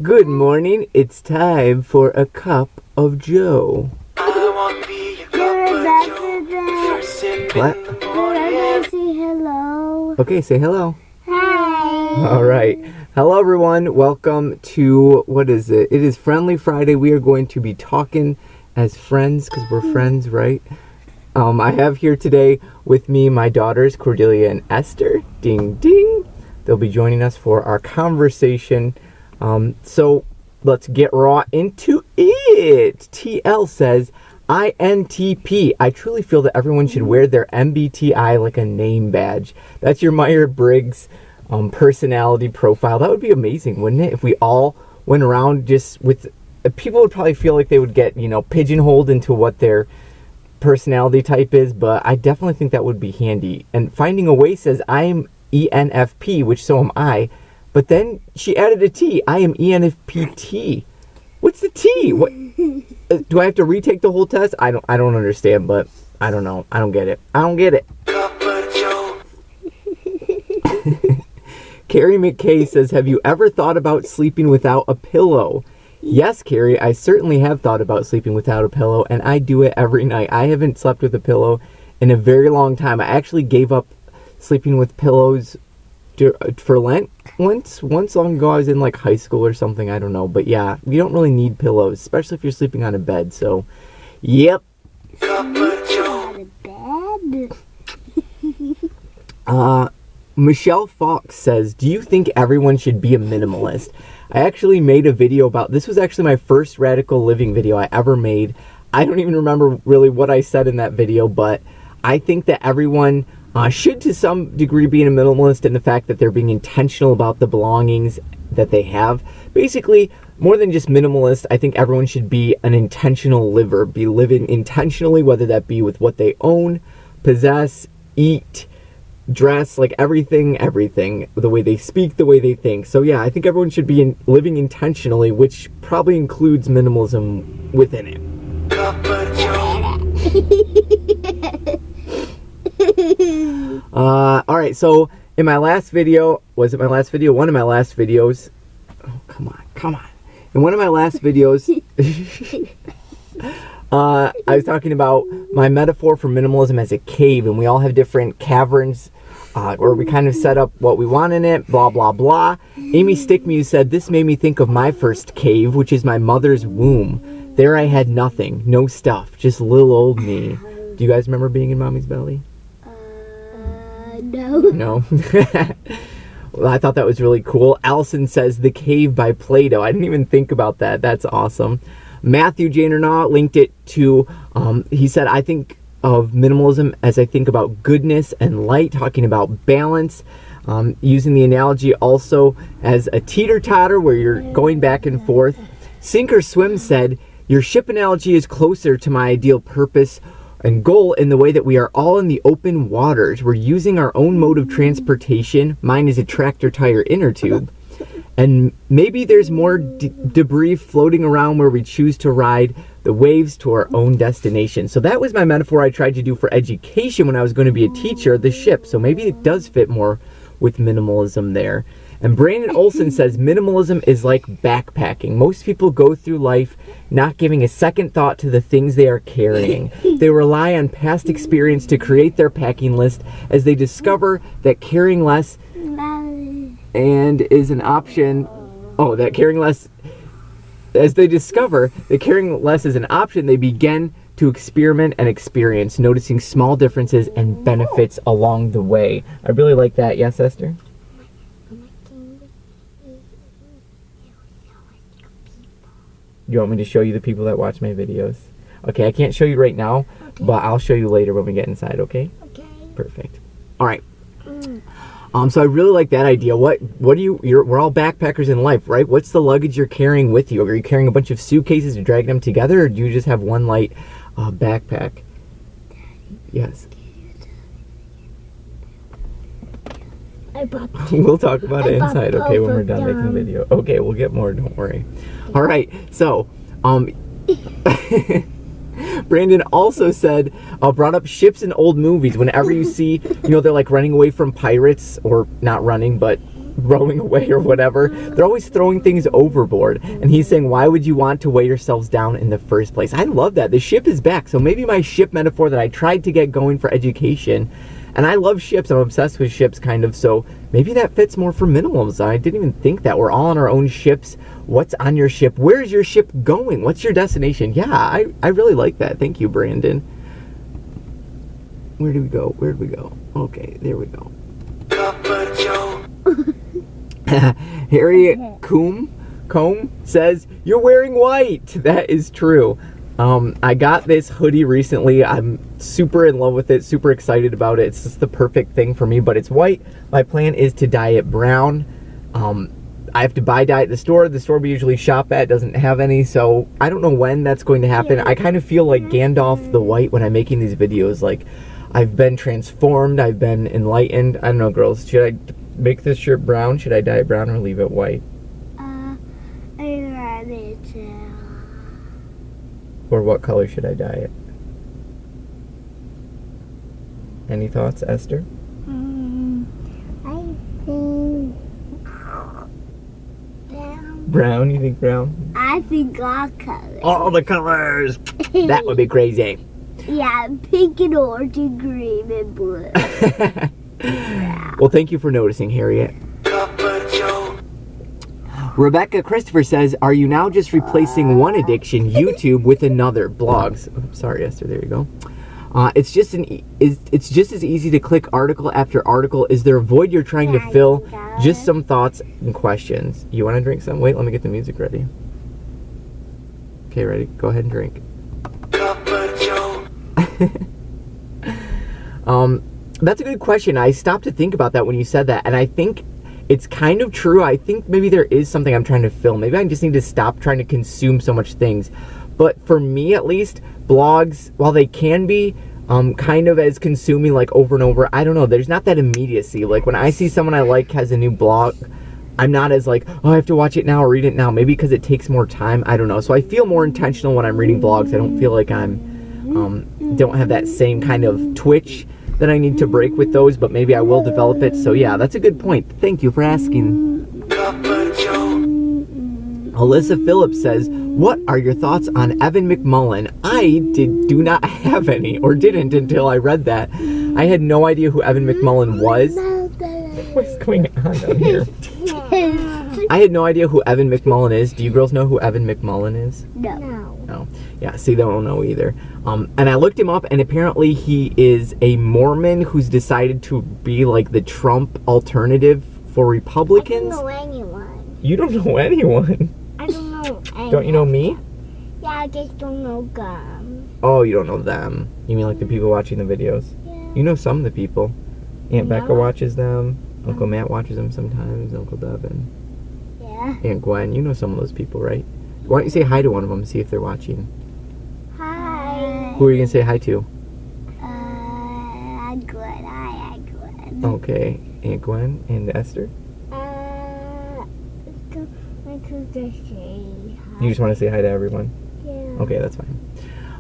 Good morning. It's time for a cup of Joe. What? Say hello. Okay, say hello. Hi. All right. Hello, everyone. Welcome to, what is it? It is Friendly Friday. We are going to be talking as friends because we're friends, right? I have here today with me my daughters, Cordelia and Esther. Ding, ding. They'll be joining us for our conversation. So let's get raw into it. TL says, INTP. I truly feel that everyone should wear their MBTI like a name badge. That's your Myers-Briggs personality profile. That would be amazing, wouldn't it? If we all went around just with... People would probably feel like they would get, pigeonholed into what their personality type is, but I definitely think that would be handy. And Finding a Way says, I am ENFP, which so am I. But then she added a T. I am ENFPT. What's the T? What? Do I have to retake the whole test? I don't understand, but I don't know. I don't get it. Carrie McKay says, have you ever thought about sleeping without a pillow? Yes, Carrie, I certainly have thought about sleeping without a pillow, and I do it every night. I haven't slept with a pillow in a very long time. I actually gave up sleeping with pillows for Lent once long ago. I was in like high school or something, I don't know, but yeah, you don't really need pillows, especially if you're sleeping on a bed. So yep. Michelle Fox says, do you think everyone should be a minimalist? I actually made a video about this. Was actually my first radical living video I ever made. I don't even remember really what I said in that video, but I think that everyone should to some degree be a minimalist in the fact that they're being intentional about the belongings that they have. Basically, more than just minimalist, I think everyone should be an intentional liver, be living intentionally, whether that be with what they own, possess, eat, dress, like everything, the way they speak, the way they think. So yeah, I think everyone should be living intentionally, which probably includes minimalism within it. All right, so in my last video, one of my last videos, oh, come on. In one of my last videos, I was talking about my metaphor for minimalism as a cave, and we all have different caverns where we kind of set up what we want in it, blah, blah, blah. Amy Stickmuse said, this made me think of my first cave, which is my mother's womb. There I had nothing, no stuff, just little old me. Do you guys remember being in mommy's belly? No? Well, I thought that was really cool. Allison says, The Cave by Plato. I didn't even think about that. That's awesome. Matthew Janernaw linked it to, he said, I think of minimalism as I think about goodness and light, talking about balance, using the analogy also as a teeter-totter where you're going back and forth. Sink or Swim said, your ship analogy is closer to my ideal purpose and goal in the way that we are all in the open waters. We're using our own mode of transportation. Mine is a tractor tire inner tube. And maybe there's more debris floating around where we choose to ride the waves to our own destination. So that was my metaphor I tried to do for education when I was going to be a teacher, the ship. So maybe it does fit more with minimalism there. And Brandon Olson says, minimalism is like backpacking. Most people go through life not giving a second thought to the things they are carrying. They rely on past experience to create their packing list as they discover that carrying less and is an option. As they discover that carrying less is an option, they begin to experiment and experience, noticing small differences and benefits along the way. I really like that. Yes, Esther? You want me to show you the people that watch my videos? Okay, I can't show you right now, but I'll show you later when we get inside, okay? Okay. Perfect. All right. So I really like that idea. What do you, we're all backpackers in life, right? What's the luggage you're carrying with you? Are you carrying a bunch of suitcases to drag them together, or do you just have one light backpack? Yes. We'll talk about it inside, okay, when we're done making the video. Okay, we'll get more, don't worry. All right, so, Brandon also said, brought up ships in old movies. Whenever you see, they're like running away from pirates, or not running, but rowing away or whatever. They're always throwing things overboard. And he's saying, why would you want to weigh yourselves down in the first place? I love that. The ship is back. So maybe my ship metaphor that I tried to get going for education, and I love ships. I'm obsessed with ships, kind of. So maybe that fits more for minimalism. I didn't even think that. We're all on our own ships. What's on your ship? Where's your ship going? What's your destination? Yeah, I really like that. Thank you, Brandon. Where do we go? Where do we go? Okay, there we go. Harriet Combe says, you're wearing white. That is true. I got this hoodie recently. I'm super in love with it, super excited about it. It's just the perfect thing for me, but it's white. My plan is to dye it brown. I have to buy dye at the store. The store we usually shop at doesn't have any, so I don't know when that's going to happen. I kind of feel like Gandalf the White when I'm making these videos. Like, I've been transformed, I've been enlightened. I don't know, girls. Should I make this shirt brown? Should I dye it brown or leave it white? I'd rather tell. Or what color should I dye it? Any thoughts, Esther? I think brown. Brown? You think brown? I think all colors. All the colors! That would be crazy. Yeah, pink and orange and green and blue. Well, thank you for noticing, Harriet. Rebecca Christopher says, are you now just replacing one addiction, YouTube, with another, blogs? Oh, sorry, Esther, there you go. It's just as easy to click article after article. Is there a void you're trying to fill? Just some thoughts and questions. You want to drink some? Wait, let me get the music ready. Okay, ready? Go ahead and drink. That's a good question. I stopped to think about that when you said that, and I think it's kind of true. I think maybe there is something I'm trying to fill. Maybe I just need to stop trying to consume so much things. But for me, at least, blogs, while they can be kind of as consuming, like, over and over, I don't know, there's not that immediacy. Like, when I see someone I like has a new blog, I'm not as like, oh, I have to watch it now or read it now. Maybe because it takes more time. I don't know. So I feel more intentional when I'm reading blogs. I don't feel like don't have that same kind of twitch that I need to break with those, but maybe I will develop it. So yeah, that's a good point. Thank you for asking. Alyssa Phillips says, what are your thoughts on Evan McMullin? I do not have any, or didn't until I read that. I had no idea who Evan McMullin was. What's going on down here? I had no idea who Evan McMullin is. Do you girls know who Evan McMullin is? No. No. Yeah, see, they don't know either. And I looked him up, and apparently he is a Mormon who's decided to be like the Trump alternative for Republicans. I don't know anyone. You don't know anyone? I don't know anyone. Don't you know me? Yeah, I just don't know Gum. Oh, you don't know them. You mean like the people watching the videos? Yeah. You know some of the people. Aunt Becca No. watches them. Uncle Matt watches them sometimes. Uncle Devin. Yeah. Aunt Gwen. You know some of those people, right? Why don't you say hi to one of them and see if they're watching? Hi. Who are you going to say hi to? Gwen. Hi, Gwen. Okay. Aunt Gwen and Esther? To just say hi. You just want to say hi to everyone? Yeah. Okay, that's fine.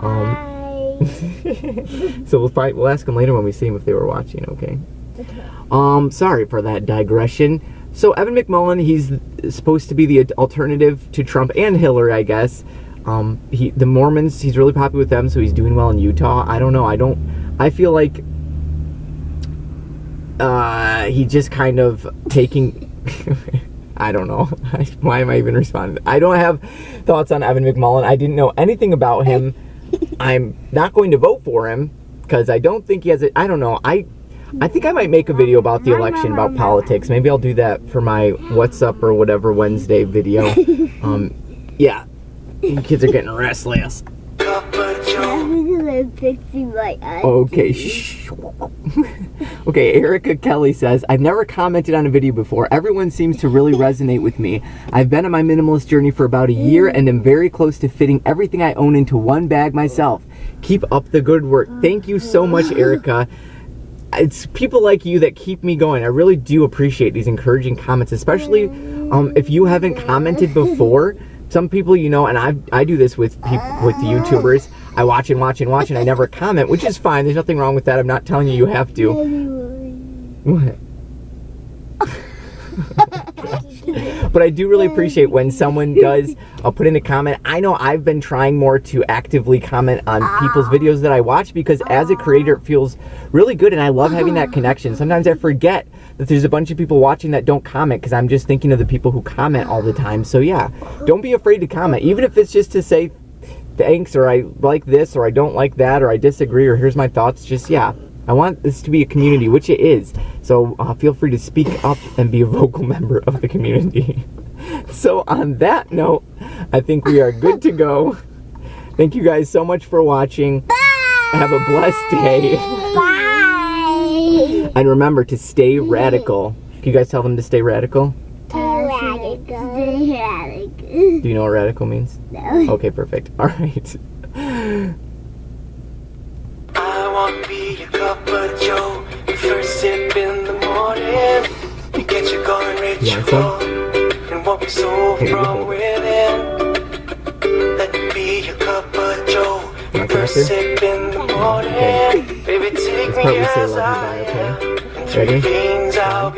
Hi. So we'll ask them later when we see them if they were watching, okay? Okay. Sorry for that digression. So Evan McMullin, he's supposed to be the alternative to Trump and Hillary, I guess. The Mormons, he's really popular with them, so he's doing well in Utah. I don't know. I feel like he just kind of taking... I don't know. Why am I even responding? I don't have thoughts on Evan McMullin. I didn't know anything about him. I'm not going to vote for him because I don't think he has I don't know. I think I might make a video about the election, about politics. Maybe I'll do that for my What's Up or whatever Wednesday video. Yeah. You kids are getting restless. I'm fixing my eyes. Okay, shh. Okay, Erica Kelly says, I've never commented on a video before. Everyone seems to really resonate with me. I've been on my minimalist journey for about a year and am very close to fitting everything I own into one bag myself. Keep up the good work. Thank you so much, Erica. It's people like you that keep me going. I really do appreciate these encouraging comments, especially if you haven't commented before. Some people, you know, and I do this with people, with the YouTubers. I watch and watch and watch, and I never comment, which is fine. There's nothing wrong with that. I'm not telling you you have to. What? But I do really appreciate when someone does put in a comment. I know I've been trying more to actively comment on people's videos that I watch, because as a creator it feels really good and I love having that connection. Sometimes I forget that there's a bunch of people watching that don't comment because I'm just thinking of the people who comment all the time. So yeah, don't be afraid to comment, even if it's just to say thanks, or I like this, or I don't like that, or I disagree, or here's my thoughts. Just, yeah, I want this to be a community, which it is. So feel free to speak up and be a vocal member of the community. So on that note, I think we are good to go. Thank you guys so much for watching. Bye. Have a blessed day. Bye. And remember to stay radical. Can you guys tell them to stay radical? Radical. Do you know what radical means? No. Okay, perfect. All right. I want me a cup of joe, your first sip in the morning. You get your going ritual, and what we soul from within. Let me be a cup of joe, your first sip in the morning. Okay. Baby, take Let's probably me say as love you, I bye, am, okay? and three Ready? things I'll be